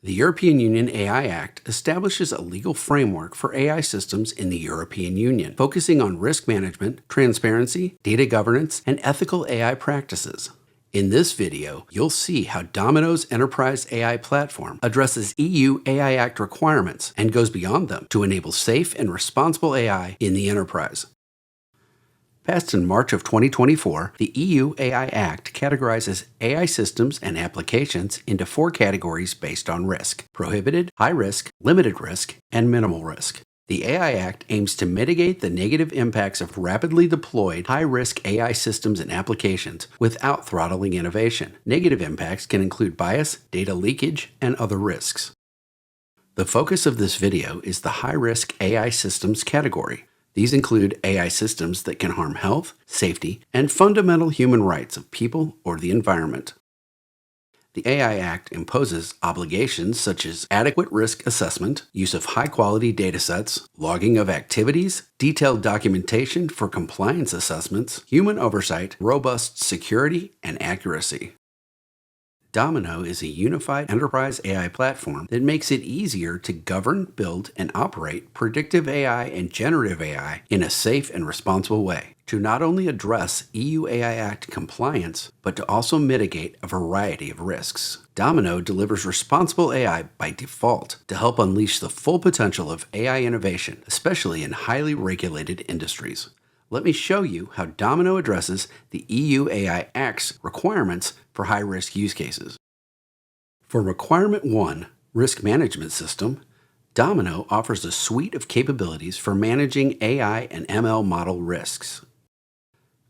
The European Union AI Act establishes a legal framework for AI systems in the European Union, focusing on risk management, transparency, data governance, and ethical AI practices. In this video, you'll see how Domino's Enterprise AI Platform addresses EU AI Act requirements and goes beyond them to enable safe and responsible AI in the enterprise. Passed in March of 2024, the EU AI Act categorizes AI systems and applications into 4 categories based on risk: prohibited, high risk, limited risk, and minimal risk. The AI Act aims to mitigate the negative impacts of rapidly deployed high-risk AI systems and applications without throttling innovation. Negative impacts can include bias, data leakage, and other risks. The focus of this video is the high-risk AI systems category. These include AI systems that can harm health, safety, and fundamental human rights of people or the environment. The AI Act imposes obligations such as adequate risk assessment, use of high-quality datasets, logging of activities, detailed documentation for compliance assessments, human oversight, robust security, and accuracy. Domino is a unified enterprise AI platform that makes it easier to govern, build, and operate predictive AI and generative AI in a safe and responsible way, to not only address EU AI Act compliance, but to also mitigate a variety of risks. Domino delivers responsible AI by default to help unleash the full potential of AI innovation, especially in highly regulated industries. Let me show you how Domino addresses the EU AI Act's requirements for high-risk use cases. For Requirement 1, Risk Management System, Domino offers a suite of capabilities for managing AI and ML model risks.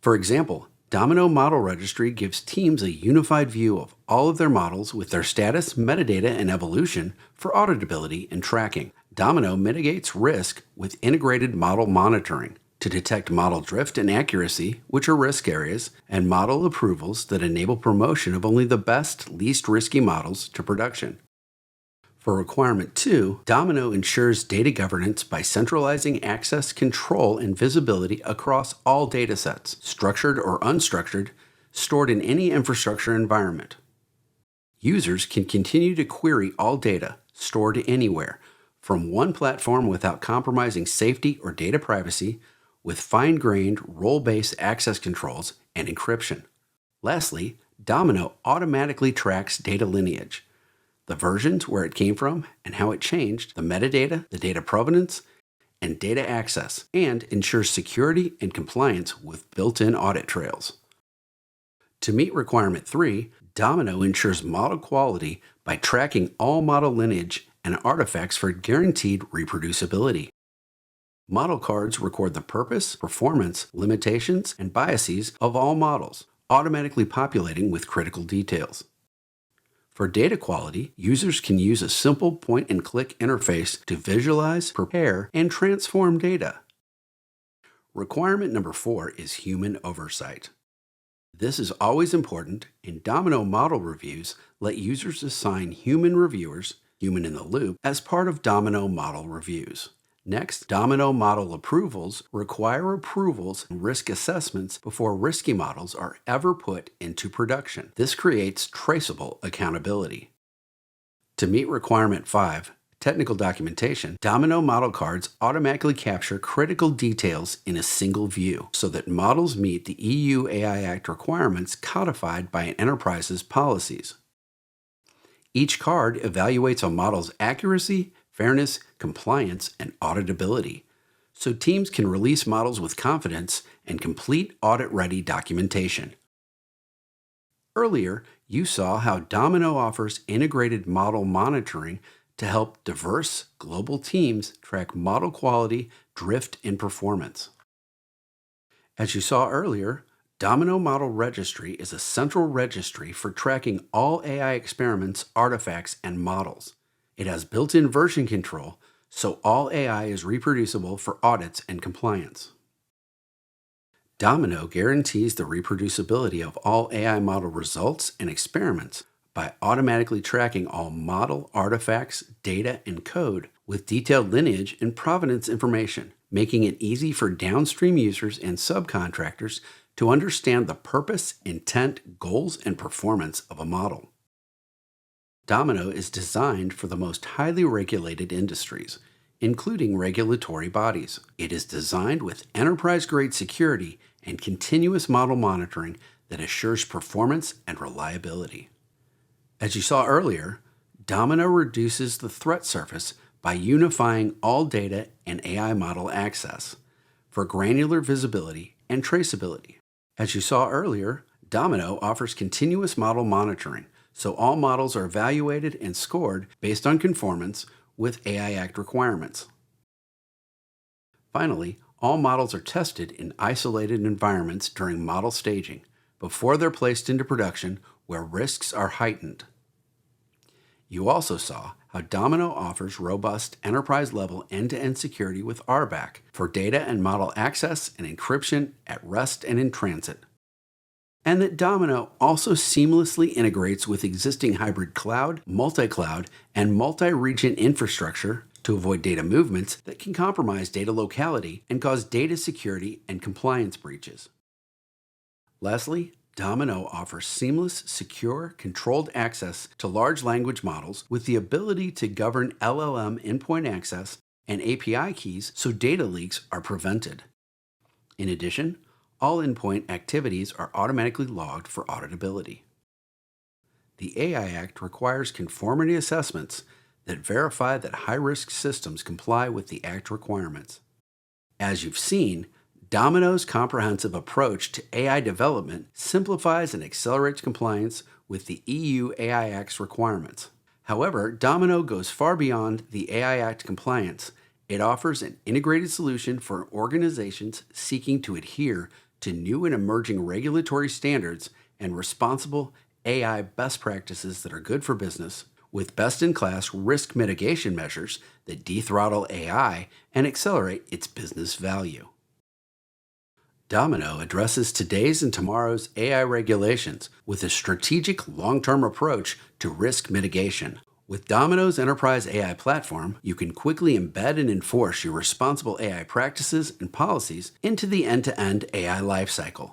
For example, Domino Model Registry gives teams a unified view of all of their models with their status, metadata, and evolution for auditability and tracking. Domino mitigates risk with integrated model monitoring to detect model drift and accuracy, which are risk areas, and model approvals that enable promotion of only the best, least risky models to production. For Requirement 2, Domino ensures data governance by centralizing access, control, and visibility across all datasets, structured or unstructured, stored in any infrastructure environment. Users can continue to query all data, stored anywhere, from one platform without compromising safety or data privacy, with fine-grained, role-based access controls and encryption. Lastly, Domino automatically tracks data lineage, the versions where it came from and how it changed, the metadata, the data provenance, and data access, and ensures security and compliance with built-in audit trails. To meet Requirement 3, Domino ensures model quality by tracking all model lineage and artifacts for guaranteed reproducibility. Model cards record the purpose, performance, limitations, and biases of all models, automatically populating with critical details. For data quality, users can use a simple point-and-click interface to visualize, prepare, and transform data. Requirement number 4 is human oversight. This is always important, and Domino model reviews let users assign human reviewers, human in the loop, as part of Domino model reviews. Next, Domino model approvals require approvals and risk assessments before risky models are ever put into production. This creates traceable accountability. To meet Requirement 5, technical documentation, Domino model cards automatically capture critical details in a single view so that models meet the EU AI Act requirements codified by an enterprise's policies. Each card evaluates a model's accuracy, fairness, compliance, and auditability, so teams can release models with confidence and complete audit-ready documentation. Earlier, you saw how Domino offers integrated model monitoring to help diverse global teams track model quality, drift, and performance. As you saw earlier, Domino Model Registry is a central registry for tracking all AI experiments, artifacts, and models. It has built-in version control, so all AI is reproducible for audits and compliance. Domino guarantees the reproducibility of all AI model results and experiments by automatically tracking all model artifacts, data, and code with detailed lineage and provenance information, making it easy for downstream users and subcontractors to understand the purpose, intent, goals, and performance of a model. Domino is designed for the most highly regulated industries, including regulatory bodies. It is designed with enterprise-grade security and continuous model monitoring that assures performance and reliability. As you saw earlier, Domino reduces the threat surface by unifying all data and AI model access for granular visibility and traceability. As you saw earlier, Domino offers continuous model monitoring, so all models are evaluated and scored based on conformance with AI Act requirements. Finally, all models are tested in isolated environments during model staging before they're placed into production where risks are heightened. You also saw how Domino offers robust enterprise-level end-to-end security with RBAC for data and model access and encryption at rest and in transit. And that Domino also seamlessly integrates with existing hybrid cloud, multi-cloud, and multi-region infrastructure to avoid data movements that can compromise data locality and cause data security and compliance breaches. Lastly, Domino offers seamless, secure, controlled access to large language models with the ability to govern LLM endpoint access and API keys so data leaks are prevented. In addition, all endpoint activities are automatically logged for auditability. The AI Act requires conformity assessments that verify that high-risk systems comply with the Act requirements. As you've seen, Domino's comprehensive approach to AI development simplifies and accelerates compliance with the EU AI Act's requirements. However, Domino goes far beyond the AI Act compliance. It offers an integrated solution for organizations seeking to adhere to new and emerging regulatory standards and responsible AI best practices that are good for business, with best-in-class risk mitigation measures that dethrottle AI and accelerate its business value. Domino addresses today's and tomorrow's AI regulations with a strategic long-term approach to risk mitigation. With Domino's Enterprise AI Platform, you can quickly embed and enforce your responsible AI practices and policies into the end-to-end AI lifecycle.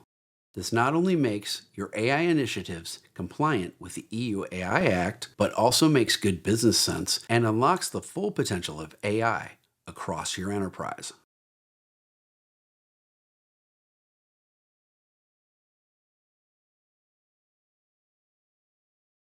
This not only makes your AI initiatives compliant with the EU AI Act, but also makes good business sense and unlocks the full potential of AI across your enterprise.